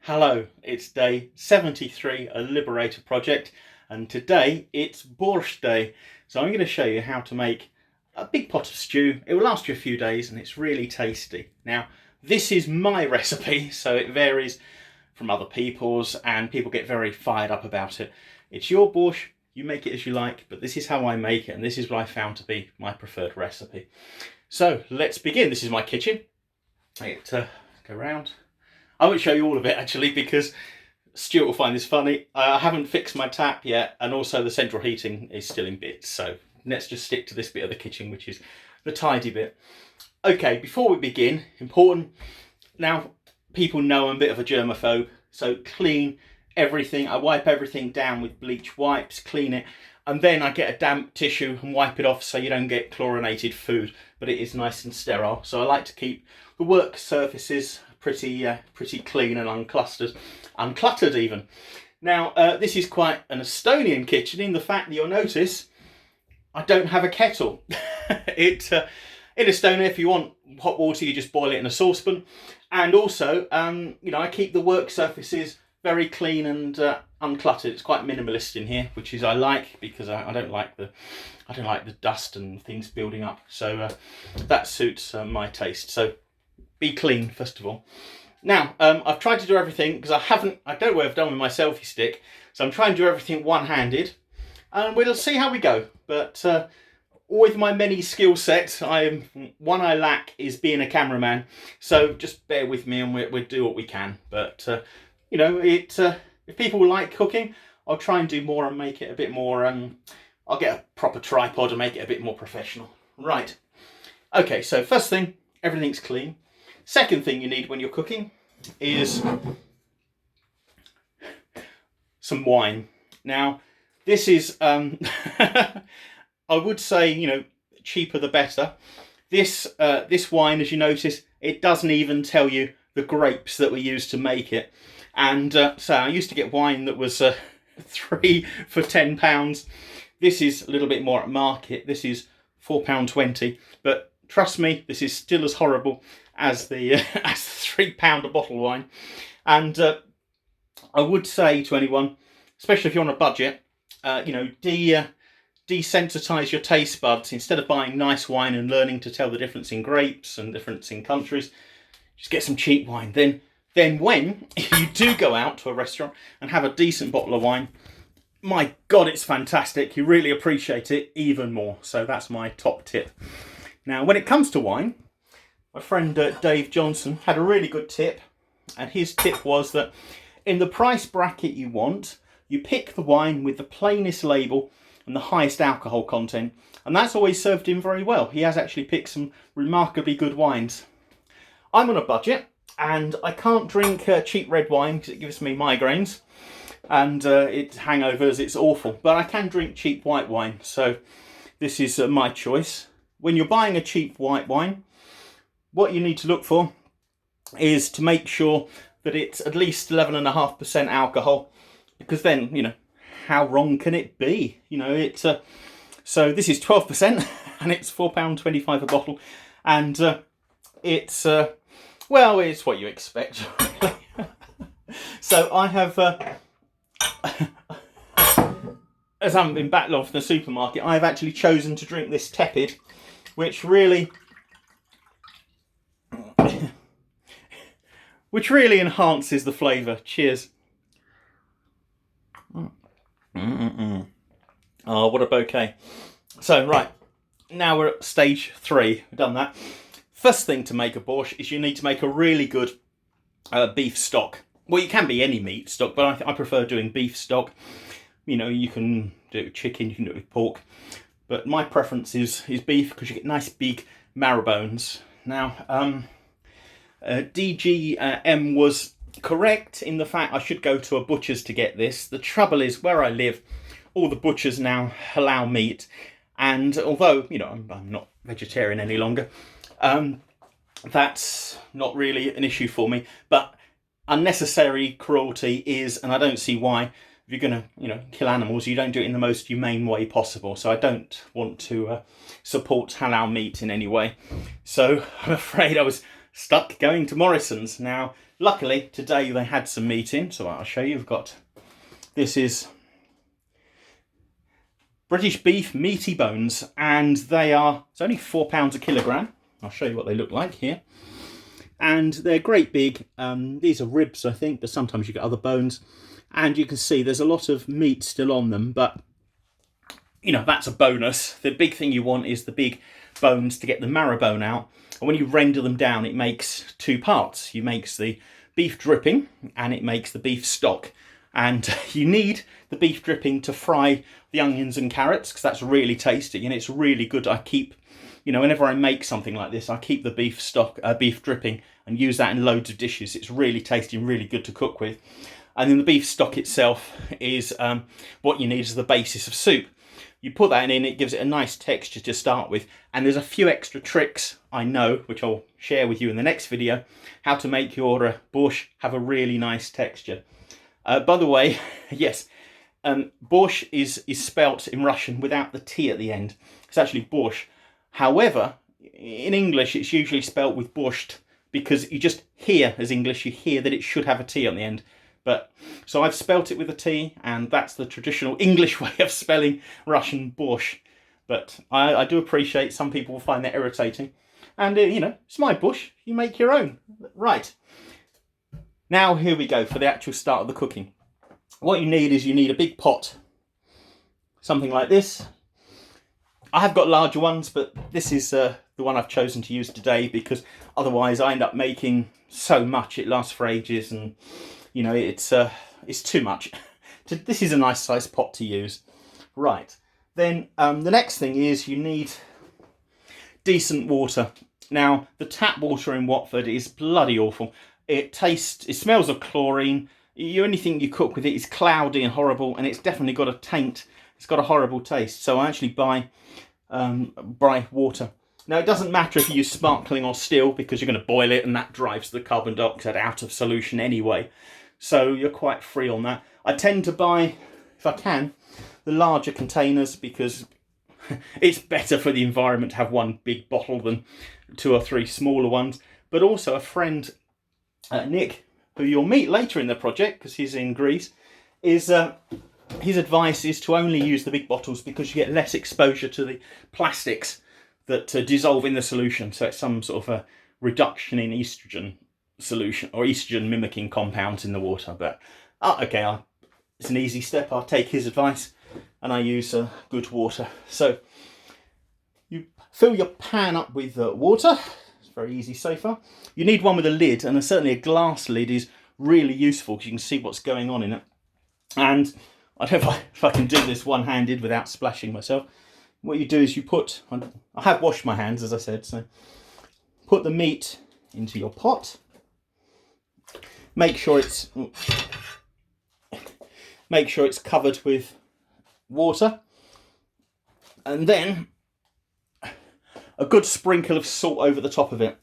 Hello, it's day 73, a Liberator project, and today it's Borscht day. So I'm going to show you how to make a big pot of stew. It will last you a few days and it's really tasty. Now, this is my recipe, so it varies from other people's and people get very fired up about it. It's your borscht, you make it as you like, but this is how I make it and this is what I found to be my preferred recipe. So let's begin. This is my kitchen. Go around. I won't show you all of it actually because Stuart will find this funny. I haven't fixed my tap yet and also the central heating is still in bits. So let's just stick to this bit of the kitchen, which is the tidy bit. Okay, before we begin, important. Now, people know I'm a bit of a germaphobe, so clean everything. I wipe everything down with bleach wipes, clean it, and then I get a damp tissue and wipe it off so you don't get chlorinated food, but it is nice and sterile. So I like to keep the work surfaces pretty clean and uncluttered even. Now, this is quite an Estonian kitchen in the fact that you'll notice I don't have a kettle. In Estonia, if you want hot water, you just boil it in a saucepan. And also, I keep the work surfaces very clean and uncluttered. It's quite minimalist in here, which is I like because I don't like the dust and things building up. So that suits my taste. So be clean first of all. Now, I've tried to do everything because I don't know what I've done with my selfie stick. So I'm trying to do everything one-handed, and we'll see how we go. But with my many skill sets, one I lack is being a cameraman. So just bear with me and we'll do what we can. But if people like cooking, I'll try and do more and make it a bit more. I'll get a proper tripod and make it a bit more professional. Right. Okay. So first thing, everything's clean. Second thing you need when you're cooking is some wine. Now, this is, I would say, cheaper the better. This wine, as you notice, it doesn't even tell you the grapes that were used to make it. And so I used to get wine that was 3 for £10. This is a little bit more at market. This is £4.20. But trust me, this is still as horrible as the £3 a bottle wine. And I would say to anyone, especially if you're on a budget, desensitize your taste buds. Instead of buying nice wine and learning to tell the difference in grapes and difference in countries, just get some cheap wine. Then when you do go out to a restaurant and have a decent bottle of wine, my God, it's fantastic. You really appreciate it even more. So that's my top tip. Now, when it comes to wine, my friend Dave Johnson had a really good tip. And his tip was that in the price bracket you want, you pick the wine with the plainest label and the highest alcohol content. And that's always served him very well. He has actually picked some remarkably good wines. I'm on a budget and I can't drink cheap red wine because it gives me migraines. And it hangovers, it's awful. But I can drink cheap white wine. So this is my choice. When you're buying a cheap white wine, what you need to look for is to make sure that it's at least 11.5% alcohol, because then, how wrong can it be? So this is 12% and it's £4.25 a bottle. And it's what you expect, really. So I have, as I haven't been back long from the supermarket, I've actually chosen to drink this tepid, which really enhances the flavour. Cheers. Oh, what a bouquet. So, right, now we're at stage 3. We've done that. First thing to make a borscht is you need to make a really good beef stock. Well, you can be any meat stock, but I prefer doing beef stock. You can do it with chicken, you can do it with pork. But my preference is beef because you get nice big marrow bones. Now, DGM was correct in the fact I should go to a butcher's to get this. The trouble is, where I live, all the butchers now allow meat. And although, I'm not vegetarian any longer, that's not really an issue for me. But unnecessary cruelty is, and I don't see why, if you're going to, kill animals, you don't do it in the most humane way possible. So I don't want to support halal meat in any way. So I'm afraid I was stuck going to Morrison's. Now, luckily, today they had some meat in, so I'll show you. We've got, this is British beef meaty bones, and it's only £4 a kilogram. I'll show you what they look like here. And they're great big. These are ribs, I think, but sometimes you get other bones. And you can see there's a lot of meat still on them, but you know, that's a bonus. The big thing you want is the big bones to get the marrow bone out. And when you render them down, it makes two parts. It makes the beef dripping and it makes the beef stock. And you need the beef dripping to fry the onions and carrots, because that's really tasty and it's really good. I keep, you know, whenever I make something like this, I keep the beef stock, beef dripping, and use that in loads of dishes. It's really tasty and really good to cook with. And then the beef stock itself is what you need as the basis of soup. You put that in, it gives it a nice texture to start with. And there's a few extra tricks I know, which I'll share with you in the next video, how to make your borscht have a really nice texture. By the way, yes, borscht is spelt in Russian without the T at the end. It's actually borscht. However, in English, it's usually spelt with borscht, because you just hear, as English, you hear that it should have a T on the end. But so I've spelt it with a T, and that's the traditional English way of spelling Russian borscht. But I do appreciate some people will find that irritating. And, you know, it's my borscht. You make your own. Right. Now, here we go for the actual start of the cooking. What you need is you need a big pot. Something like this. I have got larger ones, but this is the one I've chosen to use today, because otherwise I end up making so much. It lasts for ages, and you know, it's too much. This is a nice sized pot to use. Right, then the next thing is you need decent water. Now, the tap water in Watford is bloody awful. It smells of chlorine. Anything you cook with it is cloudy and horrible, and it's definitely got a taint. It's got a horrible taste. So I actually buy water. Now, it doesn't matter if you use sparkling or still, because you're going to boil it and that drives the carbon dioxide out of solution anyway. So you're quite free on that. I tend to buy, if I can, the larger containers, because it's better for the environment to have one big bottle than 2 or 3 smaller ones. But also a friend, Nick, who you'll meet later in the project because he's in Greece, is his advice is to only use the big bottles, because you get less exposure to the plastics that dissolve in the solution. So it's some sort of a reduction in estrogen solution, or estrogen mimicking compounds in the water. But okay, it's an easy step. I'll take his advice and I use good water. So you fill your pan up with water. It's very easy so far. You need one with a lid, and certainly a glass lid is really useful because you can see what's going on in it. And I don't know if I can do this one-handed without splashing myself. What you do is you put, I have washed my hands, as I said, so put the meat into your pot. Make sure it's covered with water, and then a good sprinkle of salt over the top of it,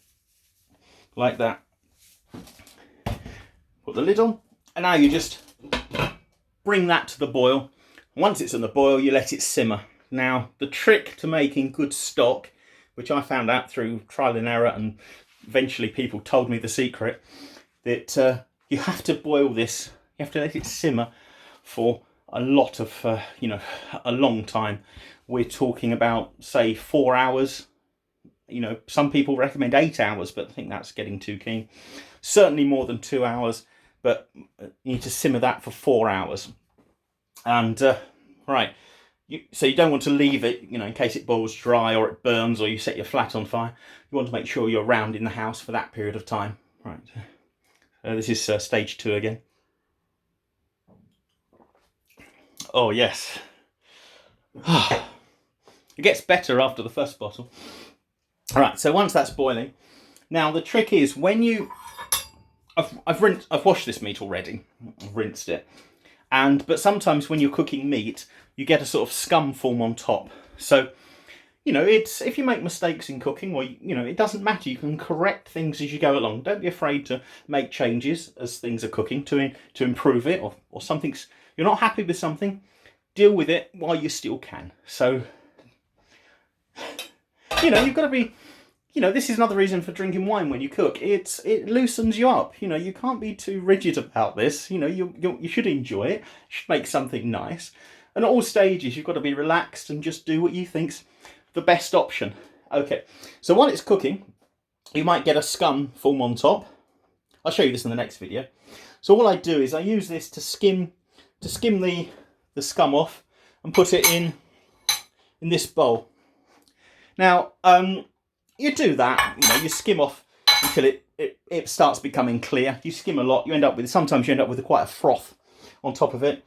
like that. Put the lid on, and now you just bring that to the boil. Once it's in the boil, you let it simmer. Now, the trick to making good stock, which I found out through trial and error, and eventually people told me the secret, that you have to boil this, you have to let it simmer for a lot of, a long time. We're talking about, say, 4 hours. You know, some people recommend 8 hours, but I think that's getting too keen. Certainly more than 2 hours, but you need to simmer that for 4 hours. And, right, so you don't want to leave it, you know, in case it boils dry or it burns or you set your flat on fire. You want to make sure you're around in the house for that period of time. Right, this is stage 2 again. Oh, yes. It gets better after the first bottle. All right, so once that's boiling, now the trick is when you, I've washed this meat already, I've rinsed it, but sometimes when you're cooking meat, you get a sort of scum form on top. So, you know, if you make mistakes in cooking, or you know, it doesn't matter. You can correct things as you go along. Don't be afraid to make changes as things are cooking to improve it, or something's, you're not happy with something, deal with it while you still can. So, you know, you've got to be you know, this is another reason for drinking wine when you cook. It loosens you up. You know, you can't be too rigid about this. You know, you should enjoy it. You should make something nice. And at all stages, you've got to be relaxed and just do what you think's the best option. Okay, so while it's cooking, you might get a scum form on top. I'll show you this in the next video. So all I do is I use this to skim the scum off and put it in this bowl. Now, you do that, you know, you skim off until it starts becoming clear. You skim a lot, sometimes you end up with quite a froth on top of it.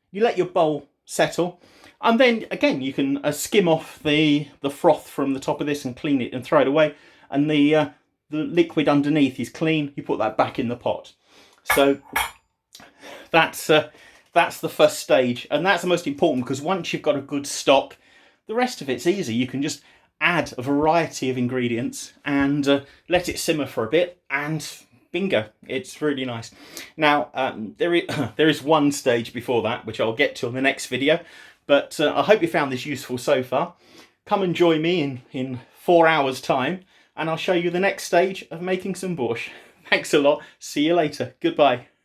You let your bowl settle, and then again you can skim off the froth from the top of this and clean it and throw it away, and the liquid underneath is clean. You put that back in the pot. So that's the first stage, and that's the most important, because once you've got a good stock, the rest of it's easy. You can just add a variety of ingredients and let it simmer for a bit, and bingo, it's really nice. Now, there is one stage before that, which I'll get to in the next video, but I hope you found this useful so far. Come and join me in 4 hours time, and I'll show you the next stage of making some borscht. Thanks a lot. See you later. Goodbye.